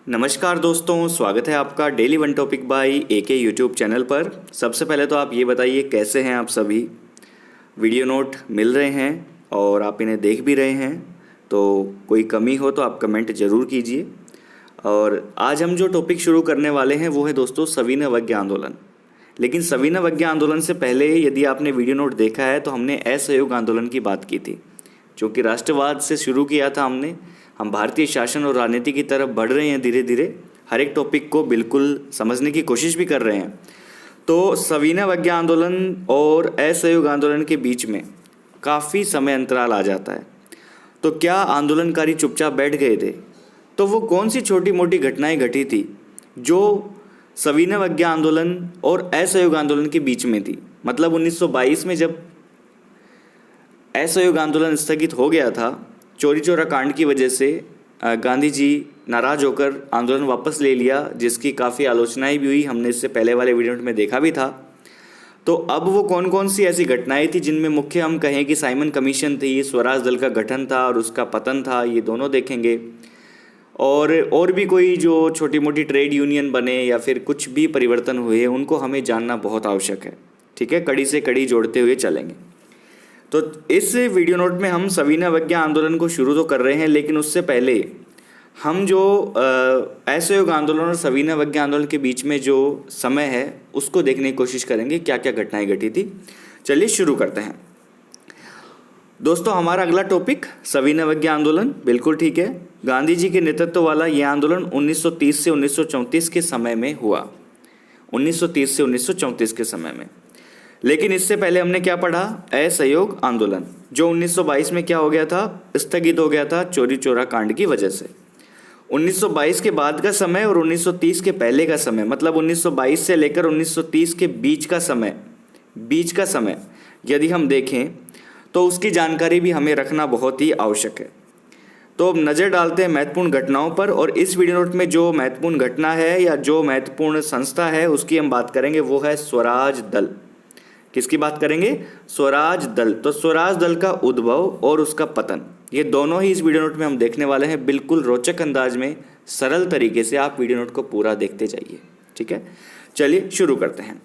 नमस्कार दोस्तों, स्वागत है आपका daily one topic by AK YouTube channel पर। सबसे पहले तो आप ये बताइए कैसे हैं आप सभी। वीडियो नोट मिल रहे हैं और आप इन्हें देख भी रहे हैं, तो कोई कमी हो तो आप कमेंट ज़रूर कीजिए। और आज हम जो टॉपिक शुरू करने वाले हैं वो है दोस्तों सविनय अवज्ञा आंदोलन। लेकिन सविनय अवज्ञा आंदोलन से पहले यदि आपने वीडियो नोट देखा है तो हमने असहयोग आंदोलन की बात की थी, जो कि राष्ट्रवाद से शुरू किया था हमने। हम भारतीय शासन और राजनीति की तरफ बढ़ रहे हैं धीरे धीरे, हर एक टॉपिक को बिल्कुल समझने की कोशिश भी कर रहे हैं। तो सविनय अवज्ञा आंदोलन और असहयोग आंदोलन के बीच में काफ़ी समय अंतराल आ जाता है। तो क्या आंदोलनकारी चुपचाप बैठ गए थे? तो वो कौन सी छोटी मोटी घटनाएं घटी थी जो सविनय अवज्ञा आंदोलन और असहयोग आंदोलन के बीच में थी? मतलब 1922 में जब असहयोग आंदोलन स्थगित हो गया था चौरी चौरा कांड की वजह से, गांधी जी नाराज़ होकर आंदोलन वापस ले लिया, जिसकी काफ़ी आलोचनाएं भी हुई, हमने इससे पहले वाले वीडियो में देखा भी था। तो अब वो कौन कौन सी ऐसी घटनाएं थी जिनमें मुख्य हम कहें कि साइमन कमीशन थी, स्वराज दल का गठन था और उसका पतन था, ये दोनों देखेंगे। और भी कोई जो छोटी मोटी ट्रेड यूनियन बने या फिर कुछ भी परिवर्तन हुए उनको हमें जानना बहुत आवश्यक है। ठीक है, कड़ी से कड़ी जोड़ते हुए चलेंगे। तो इस वीडियो नोट में हम सविनय अवज्ञा आंदोलन को शुरू तो कर रहे हैं, लेकिन उससे पहले हम जो असहयोग आंदोलन और सविनय अवज्ञा आंदोलन के बीच में जो समय है उसको देखने की कोशिश करेंगे, क्या क्या घटनाएं घटी थी। चलिए शुरू करते हैं दोस्तों। हमारा अगला टॉपिक सविनय अवज्ञा आंदोलन, बिल्कुल ठीक है। गांधी जी के नेतृत्व वाला यह आंदोलन 1930 से 1934 के समय में हुआ, 1930 से 1934 के समय में। लेकिन इससे पहले हमने क्या पढ़ा? असहयोग आंदोलन, जो 1922 में क्या हो गया था? स्थगित हो गया था चौरी चौरा कांड की वजह से। 1922 के बाद का समय और 1930 के पहले का समय, मतलब 1922 से लेकर 1930 के बीच का समय यदि हम देखें तो उसकी जानकारी भी हमें रखना बहुत ही आवश्यक है। तो अब नज़र डालते हैं महत्वपूर्ण घटनाओं पर, और इस वीडियो नोट में जो महत्वपूर्ण घटना है या जो महत्वपूर्ण संस्था है उसकी हम बात करेंगे, वो है स्वराज दल। किसकी बात करेंगे? स्वराज दल। तो स्वराज दल का उद्भव और उसका पतन, ये दोनों ही इस वीडियो नोट में हम देखने वाले हैं। बिल्कुल रोचक अंदाज में, सरल तरीके से आप वीडियो नोट को पूरा देखते जाइए। ठीक है, चलिए शुरू करते हैं।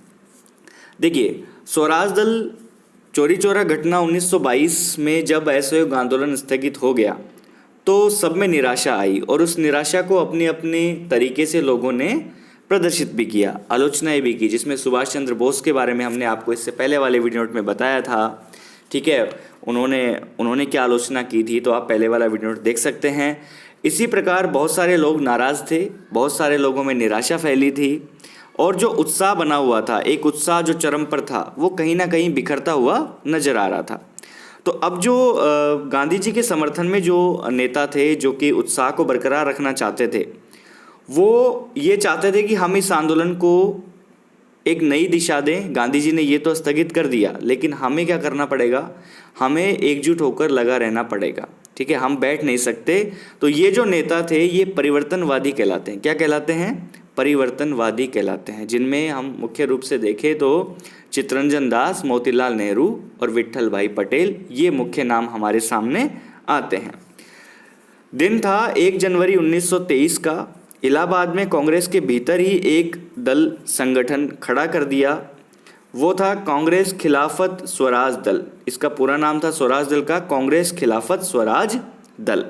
देखिए, स्वराज दल चौरी चौरा घटना 1922 में जब असहयोग आंदोलन स्थगित हो गया तो सब में निराशा आई, और उस निराशा को अपने अपने तरीके से लोगों ने प्रदर्शित भी किया, आलोचनाएं भी की, जिसमें सुभाष चंद्र बोस के बारे में हमने आपको इससे पहले वाले वीडियो नोट में बताया था। ठीक है, उन्होंने क्या आलोचना की थी, तो आप पहले वाला वीडियो नोट देख सकते हैं। इसी प्रकार बहुत सारे लोग नाराज़ थे, बहुत सारे लोगों में निराशा फैली थी, और जो उत्साह बना हुआ था, एक उत्साह जो चरम पर था, वो कहीं ना कहीं बिखरता हुआ नजर आ रहा था। तो अब जो गांधी जी के समर्थन में जो नेता थे जो कि उत्साह को बरकरार रखना चाहते थे, वो ये चाहते थे कि हम इस आंदोलन को एक नई दिशा दें। गांधी जी ने ये तो स्थगित कर दिया, लेकिन हमें क्या करना पड़ेगा? हमें एकजुट होकर लगा रहना पड़ेगा। ठीक है, हम बैठ नहीं सकते। तो ये जो नेता थे ये परिवर्तनवादी कहलाते हैं। क्या कहलाते हैं? परिवर्तनवादी कहलाते हैं, जिनमें हम मुख्य रूप से देखें तो चित्तरंजन दास, मोतीलाल नेहरू और विट्ठल भाई पटेल, ये मुख्य नाम हमारे सामने आते हैं। दिन था 1 जनवरी 1923 का। इलाहाबाद में कांग्रेस के भीतर ही एक दल संगठन खड़ा कर दिया, वो था कांग्रेस खिलाफत स्वराज दल। इसका पूरा नाम था स्वराज दल का कांग्रेस खिलाफत स्वराज दल।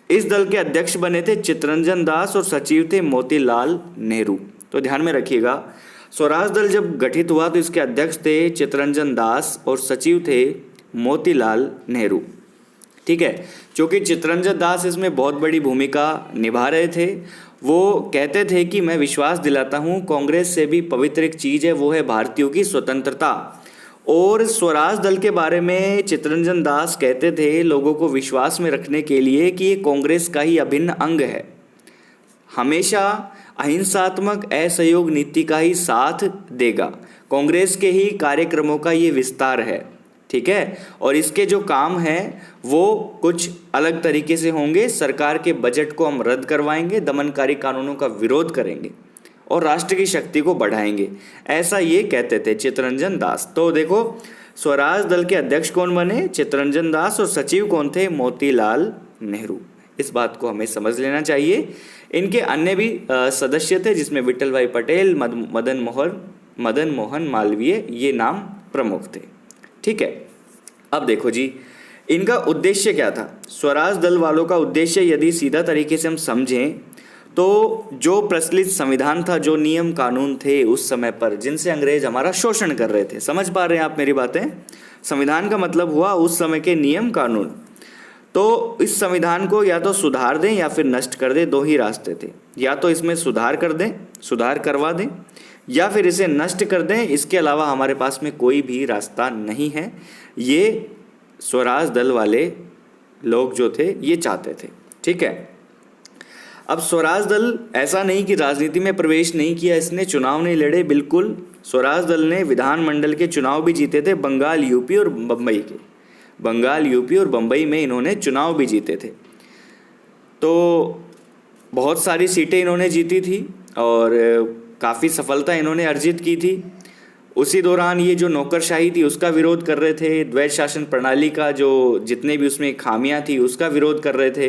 इस दल के अध्यक्ष बने थे चित्तरंजन दास और सचिव थे मोतीलाल नेहरू। तो ध्यान में रखिएगा, स्वराज दल जब गठित हुआ तो इसके अध्यक्ष थे चित्तरंजन दास और सचिव थे मोतीलाल नेहरू। ठीक है, क्योंकि चित्तरंजन दास इसमें बहुत बड़ी भूमिका निभा रहे थे। वो कहते थे कि मैं विश्वास दिलाता हूँ कांग्रेस से भी पवित्र एक चीज़ है, वो है भारतीयों की स्वतंत्रता। और स्वराज दल के बारे में चित्तरंजन दास कहते थे लोगों को विश्वास में रखने के लिए कि ये कांग्रेस का ही अभिन्न अंग है, हमेशा अहिंसात्मक असहयोग नीति का ही साथ देगा, कांग्रेस के ही कार्यक्रमों का ये विस्तार है। ठीक है, और इसके जो काम हैं वो कुछ अलग तरीके से होंगे। सरकार के बजट को हम रद्द करवाएंगे, दमनकारी कानूनों का विरोध करेंगे और राष्ट्र की शक्ति को बढ़ाएंगे, ऐसा ये कहते थे चित्तरंजन दास। तो देखो, स्वराज दल के अध्यक्ष कौन बने? चित्तरंजन दास, और सचिव कौन थे? मोतीलाल नेहरू। इस बात को हमें समझ लेना चाहिए। इनके अन्य भी सदस्य थे, जिसमें विट्ठल भाई पटेल, मदन मोहन मालवीय, ये नाम प्रमुख थे। ठीक है, अब देखो जी, इनका उद्देश्य क्या था। स्वराज दल वालों का उद्देश्य यदि सीधा तरीके से हम समझें तो जो प्रचलित संविधान था, जो नियम कानून थे उस समय पर, जिनसे अंग्रेज हमारा शोषण कर रहे थे, समझ पा रहे हैं आप मेरी बातें। संविधान का मतलब हुआ उस समय के नियम कानून। तो इस संविधान को या तो सुधार दें या फिर नष्ट कर दें, दो ही रास्ते थे। या तो इसमें सुधार कर दें, सुधार करवा दें, या फिर इसे नष्ट कर दें। इसके अलावा हमारे पास में कोई भी रास्ता नहीं है। ये स्वराज दल वाले लोग जो थे ये चाहते थे। ठीक है, अब स्वराज दल ऐसा नहीं कि राजनीति में प्रवेश नहीं किया, इसने चुनाव नहीं लड़े, बिल्कुल। स्वराज दल ने विधानमंडल के चुनाव भी जीते थे, बंगाल, यूपी और बम्बई के। बंगाल, यूपी और बम्बई में इन्होंने चुनाव भी जीते थे। तो बहुत सारी सीटें इन्होंने जीती थी और काफ़ी सफलता इन्होंने अर्जित की थी। उसी दौरान ये जो नौकरशाही थी उसका विरोध कर रहे थे, द्वैध शासन प्रणाली का जो जितने भी उसमें खामियां थी उसका विरोध कर रहे थे।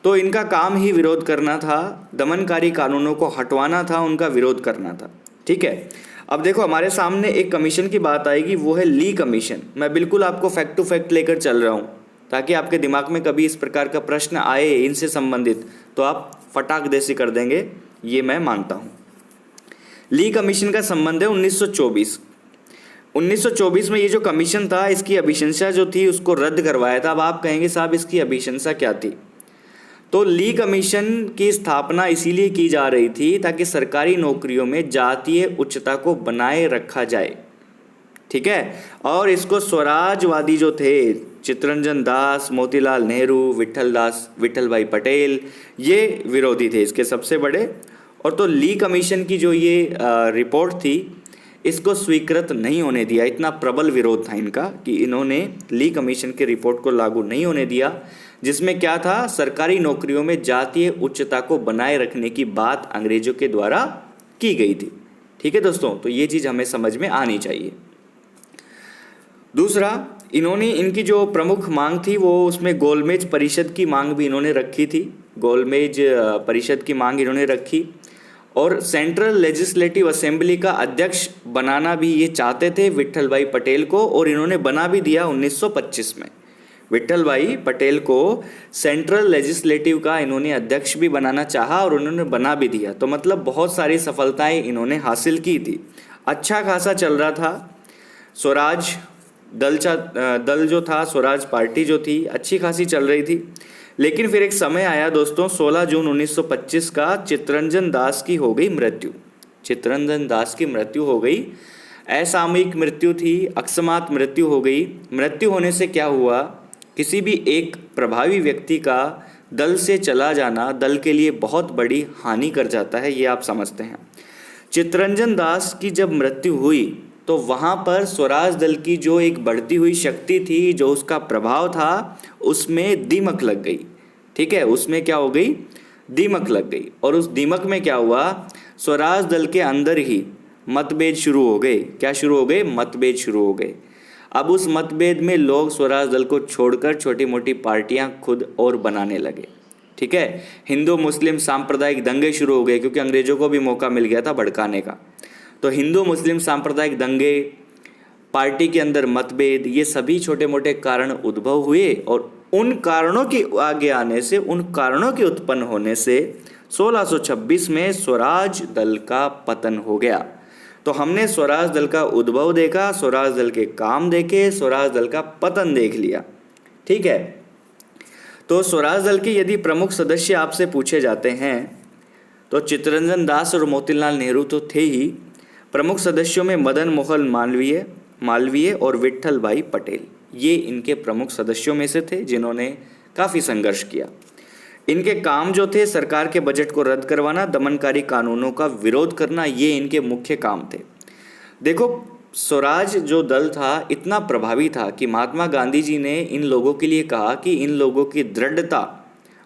तो इनका काम ही विरोध करना था, दमनकारी कानूनों को हटवाना था, उनका विरोध करना था। ठीक है, अब देखो हमारे सामने एक कमीशन की बात आएगी, वो है ली कमीशन। मैं बिल्कुल आपको फैक्ट टू फैक्ट लेकर चल रहा हूँ ताकि आपके दिमाग में कभी इस प्रकार का प्रश्न आए इनसे संबंधित तो आप फटाक देसी कर देंगे, ये मैं मानता हूँ। ली कमीशन का संबंध है 1924। 1924 में ये जो कमीशन था, इसकी अभिशंसा जो थी उसको रद्द करवाया था। अब आप कहेंगे साहब इसकी अभिशंसा क्या थी। तो ली कमीशन की स्थापना इसीलिए की जा रही थी ताकि सरकारी नौकरियों में जातीय उच्चता को बनाए रखा जाए। ठीक है, और इसको स्वराजवादी जो थे, चित्तरंजन दास, मोतीलाल नेहरू, विट्ठल भाई पटेल, ये विरोधी थे इसके सबसे बड़े। और तो ली कमीशन की जो ये रिपोर्ट थी इसको स्वीकृत नहीं होने दिया। इतना प्रबल विरोध था इनका कि इन्होंने ली कमीशन के रिपोर्ट को लागू नहीं होने दिया, जिसमें क्या था, सरकारी नौकरियों में जातीय उच्चता को बनाए रखने की बात अंग्रेजों के द्वारा की गई थी। ठीक है दोस्तों, तो ये चीज़ हमें समझ में आनी चाहिए। दूसरा, इन्होंने इनकी जो प्रमुख मांग थी वो उसमें गोलमेज परिषद की मांग भी इन्होंने रखी थी। गोलमेज परिषद की मांग इन्होंने रखी और सेंट्रल लेजिस्लेटिव असेंबली का अध्यक्ष बनाना भी ये चाहते थे विट्ठल भाई पटेल को, और इन्होंने बना भी दिया 1925 में। विट्ठल भाई पटेल को सेंट्रल लेजिस्लेटिव का इन्होंने अध्यक्ष भी बनाना चाहा और उन्होंने बना भी दिया। तो मतलब बहुत सारी सफलताएं इन्होंने हासिल की थी। अच्छा खासा चल रहा था। स्वराज दल जो था, स्वराज पार्टी जो थी, अच्छी खासी चल रही थी। लेकिन फिर एक समय आया दोस्तों, 16 जून 1925 का चित्तरंजन दास की हो गई मृत्यु। चित्तरंजन दास की मृत्यु हो गई, असामयिक मृत्यु थी, अकस्मात मृत्यु हो गई। मृत्यु होने से क्या हुआ, किसी भी एक प्रभावी व्यक्ति का दल से चला जाना दल के लिए बहुत बड़ी हानि कर जाता है, ये आप समझते हैं। चित्तरंजन दास की जब मृत्यु हुई तो वहाँ पर स्वराज दल की जो एक बढ़ती हुई शक्ति थी, जो उसका प्रभाव था, उसमें दीमक लग गई। ठीक है, उसमें क्या हो गई, दीमक लग गई। और उस दीमक में क्या हुआ, स्वराज दल के अंदर ही मतभेद शुरू हो गए। क्या शुरू हो गए, मतभेद शुरू हो गए। अब उस मतभेद में लोग स्वराज दल को छोड़कर छोटी मोटी पार्टियां खुद और बनाने लगे। ठीक है, हिंदू मुस्लिम सांप्रदायिक दंगे शुरू हो गए, क्योंकि अंग्रेजों को भी मौका मिल गया था भड़काने का। तो हिंदू मुस्लिम सांप्रदायिक दंगे, पार्टी के अंदर मतभेद, ये सभी छोटे मोटे कारण उद्भव हुए और उन कारणों के आगे आने से, उन कारणों के उत्पन्न होने से 1626 में स्वराज दल का पतन हो गया। तो हमने स्वराज दल का उद्भव देखा, स्वराज दल के काम देखे, स्वराज दल का पतन देख लिया। ठीक है, तो स्वराज दल के यदि प्रमुख सदस्य आपसे पूछे जाते हैं तो चित्तरंजन दास और मोतीलाल नेहरू तो थे ही। प्रमुख सदस्यों में मदन मोहन मालवीय और विट्ठल भाई पटेल, ये इनके प्रमुख सदस्यों में से थे जिन्होंने काफ़ी संघर्ष किया। इनके काम जो थे, सरकार के बजट को रद्द करवाना, दमनकारी कानूनों का विरोध करना, ये इनके मुख्य काम थे। देखो, स्वराज जो दल था इतना प्रभावी था कि महात्मा गांधी जी ने इन लोगों के लिए कहा कि इन लोगों की दृढ़ता,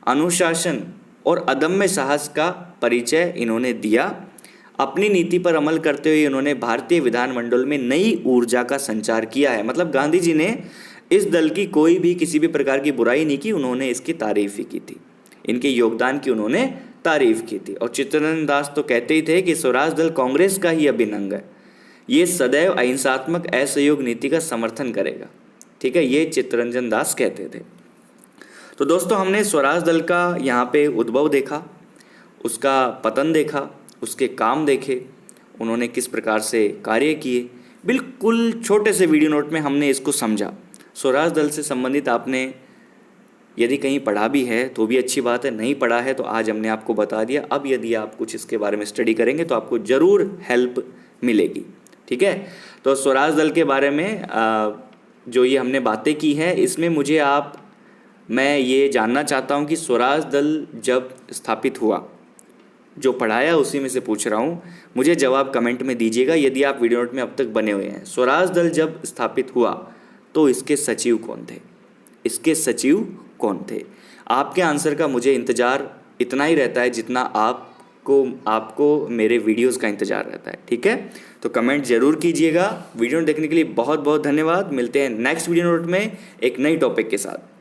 अनुशासन और अदम्य साहस का परिचय इन्होंने दिया। अपनी नीति पर अमल करते हुए इन्होंने भारतीय विधानमंडल में नई ऊर्जा का संचार किया है। मतलब गांधी जी ने इस दल की कोई भी किसी भी प्रकार की बुराई नहीं की, उन्होंने इसकी तारीफ ही की थी। इनके योगदान की उन्होंने तारीफ की थी। और चित्तरंजन दास तो कहते ही थे कि स्वराज दल कांग्रेस का ही अभिन्न अंग है, ये सदैव अहिंसात्मक असहयोग नीति का समर्थन करेगा। ठीक है, ये चित्तरंजन दास कहते थे। तो दोस्तों हमने स्वराज दल का यहाँ पे उद्भव देखा, उसका पतन देखा, उसके काम देखे, उन्होंने किस प्रकार से कार्य किए। बिल्कुल छोटे से वीडियो नोट में हमने इसको समझा। स्वराज दल से संबंधित आपने यदि कहीं पढ़ा भी है तो भी अच्छी बात है, नहीं पढ़ा है तो आज हमने आपको बता दिया। अब यदि आप कुछ इसके बारे में स्टडी करेंगे तो आपको ज़रूर हेल्प मिलेगी। ठीक है, तो स्वराज दल के बारे में जो ये हमने बातें की हैं, इसमें मैं ये जानना चाहता हूँ कि स्वराज दल जब स्थापित हुआ, जो पढ़ाया उसी में से पूछ रहा हूँ, मुझे जवाब कमेंट में दीजिएगा यदि आप वीडियो नोट में अब तक बने हुए हैं। स्वराज दल जब स्थापित हुआ तो इसके सचिव कौन थे? इसके सचिव कौन थे? आपके आंसर का मुझे इंतज़ार इतना ही रहता है जितना आपको मेरे वीडियोस का इंतज़ार रहता है। ठीक है, तो कमेंट ज़रूर कीजिएगा। वीडियो देखने के लिए बहुत बहुत धन्यवाद। मिलते हैं नेक्स्ट वीडियो नोट में एक नई टॉपिक के साथ।